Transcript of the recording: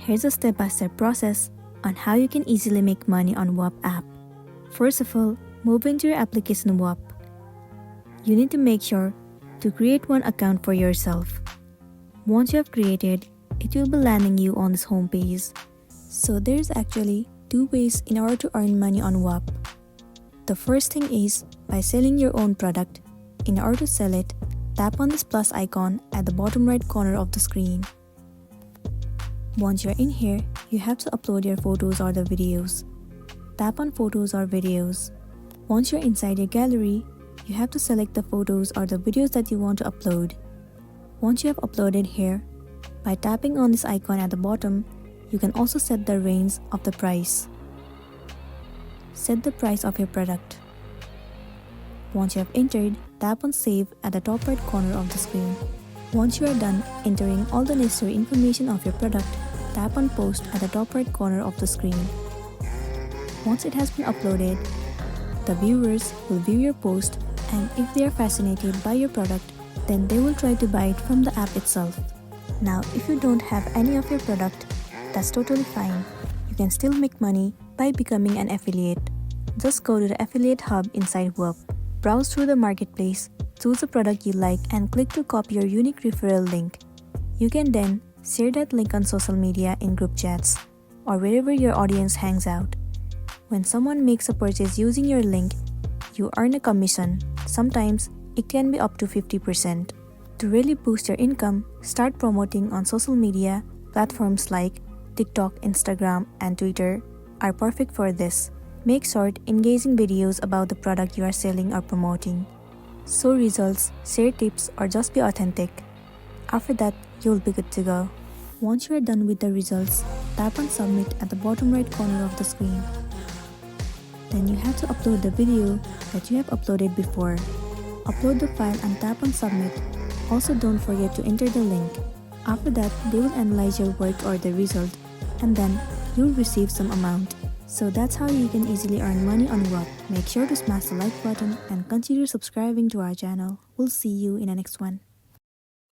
Here's a step-by-step process on how you can easily make money on Whop app. First of all, move into your application Whop. You need to make sure to create one account for yourself. Once you have created, it will be landing you on this home page. So there's actually two ways in order to earn money on Whop. The first thing is by selling your own product. In order to sell it, tap on this plus icon at the bottom right corner of the screen. Once you're in here, you have to upload your photos or the videos. Tap on photos or videos. Once you're inside your gallery, you have to select the photos or the videos that you want to upload. Once you have uploaded here, by tapping on this icon at the bottom, you can also set the range of the price. Set the price of your product. Once you have entered, tap on Save at the top right corner of the screen. Once you are done entering all the necessary information of your product, tap on Post at the top right corner of the screen. Once it has been uploaded, the viewers will view your post, and if they are fascinated by your product, then they will try to buy it from the app itself. Now, if you don't have any of your product, that's totally fine. You can still make money by becoming an affiliate. Just go to the affiliate hub inside Whop. Browse through the marketplace, choose a product you like and click to copy your unique referral link. You can then share that link on social media in group chats or wherever your audience hangs out. When someone makes a purchase using your link, you earn a commission. Sometimes it can be up to 50%. To really boost your income, start promoting on social media. Platforms like TikTok, Instagram, and Twitter are perfect for this. Make short, engaging videos about the product you are selling or promoting. Show results, share tips, or just be authentic. After that, you'll be good to go. Once you are done with the results, tap on Submit at the bottom right corner of the screen. Then you have to upload the video that you have uploaded before. Upload the file and tap on Submit. Also, don't forget to enter the link. After that, they will analyze your work or the result, and then you'll receive some amount. So that's how you can easily earn money on Whop. Make sure to smash the like button and consider subscribing to our channel. We'll see you in the next one.